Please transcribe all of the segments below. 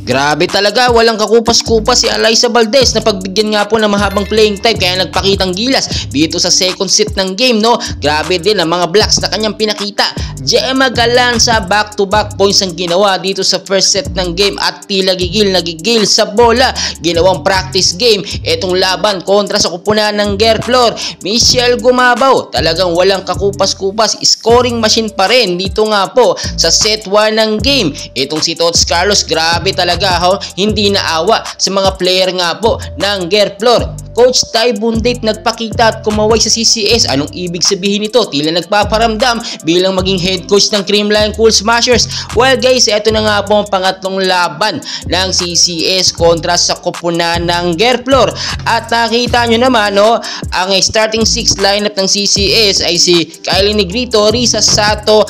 Grabe talaga, walang kakupas-kupas si Alyssa Valdez na pagbigyan nga po ng mahabang playing time kaya nagpakitang gilas dito sa second set ng game, no? Grabe din ang mga blocks na kanyang pinakita. Gemma Galanza back-to-back points ang ginawa dito sa first set ng game at tila nagigil sa bola. Ginawang practice game itong laban kontra sa kupunan ng Gerflor. Michelle Gumabaw, talagang walang kakupas-kupas, scoring machine pa rin dito nga po sa set 1 ng game. Itong si Tots Carlos, grabe talaga, hindi naawa sa mga player nga po ng Gerflor. Coach Ty Bundit nagpakita at kumaway sa CCS. Anong ibig sabihin nito? Tila nagpaparamdam bilang maging head coach ng Creamline Cool Smashers. Well guys, eto na nga po ang pangatlong laban ng CCS kontra sa kupunan ng Gerflor. At nakita nyo naman, no, ang starting 6 lineup ng CCS ay si Kylie Negrito, Risa Sato,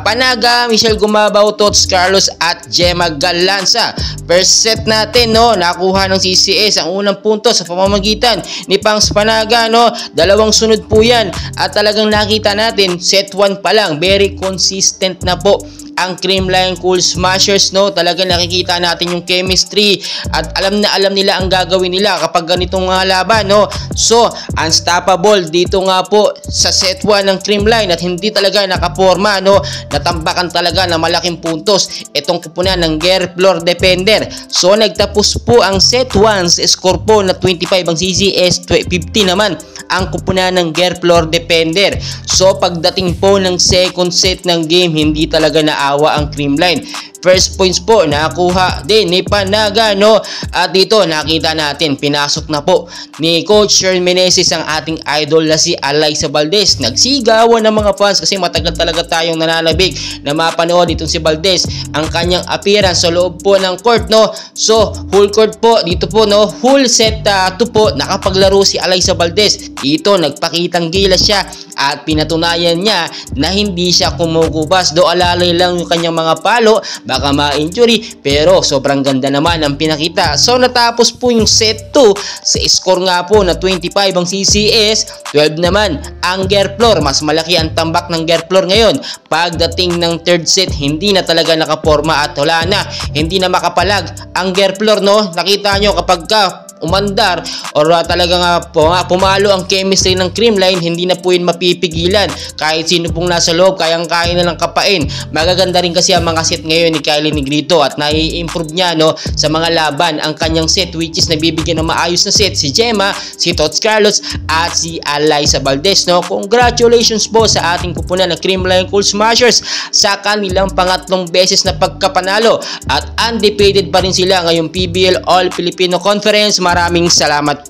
Panaga, Michelle Gumabaw, Tots Carlos at Gemma Galanza. First set natin, no, nakuha ng CCS ang unang punto sa pamamagitan ni Pangs Panaga, no. Dalawang sunod po yan at talagang nakita natin set 1 pa lang, very consistent na po ang Creamline Cool Smashers, no. Talagang nakikita natin yung chemistry at alam nila ang gagawin nila kapag ganitong laban, no. So unstoppable dito nga po sa set 1 ng Creamline at hindi talaga nakaporma, no. Natambakan talaga ng malaking puntos itong kupunan ng Gerflor Defender. So nagtapos po ang set 1 sa score po na 25 ang CCS, 50 naman ang kupunan ng Gerflor Defender. So pagdating po ng second set ng game, hindi talaga naawa ang Creamline. First points po nakuha din ni Panaga, no. At dito nakita natin pinasok na po ni Coach Sherm Meneses ang ating idol na si Alyssa Valdez. Nagsigawan ng mga fans kasi matagal talaga tayong nananabik na mapanood itong si Valdez ang kanyang appearance sa loob po ng court, no. So whole court po dito po, no, whole set 2 po nakapaglaro si Alyssa Valdez. Dito nagpakitang gilas siya at pinatunayan niya na hindi siya kumukubas. Do alalay lang yung kanyang mga palo, baka ma-injury, pero sobrang ganda naman ang pinakita. So natapos po yung set 2 sa score nga po na 25 ang CCS, 12 naman ang Gerflor. Mas malaki ang tambak ng Gerflor ngayon. Pagdating ng third set, hindi na talaga nakaporma at wala na, hindi na makapalag ang Gerflor, no. Nakita nyo kapag umandar or talagang pumalo ang chemistry ng Creamline, hindi na po yun mapipigilan. Kahit sino pong nasa loob, kayang-kaya na lang kapain. Magaganda rin kasi ang mga set ngayon ni Kylie Negrito at nai-improve niya, no, sa mga laban ang kanyang set, which is nabibigyan ng maayos na set si Gemma, si Tots Carlos at si Alyssa Valdez, no. Congratulations po sa ating kupunan ng Creamline Cool Smashers sa kanilang pangatlong beses na pagkapanalo at undefeated pa rin sila ngayong PBL All Filipino Conference. Maraming salamat.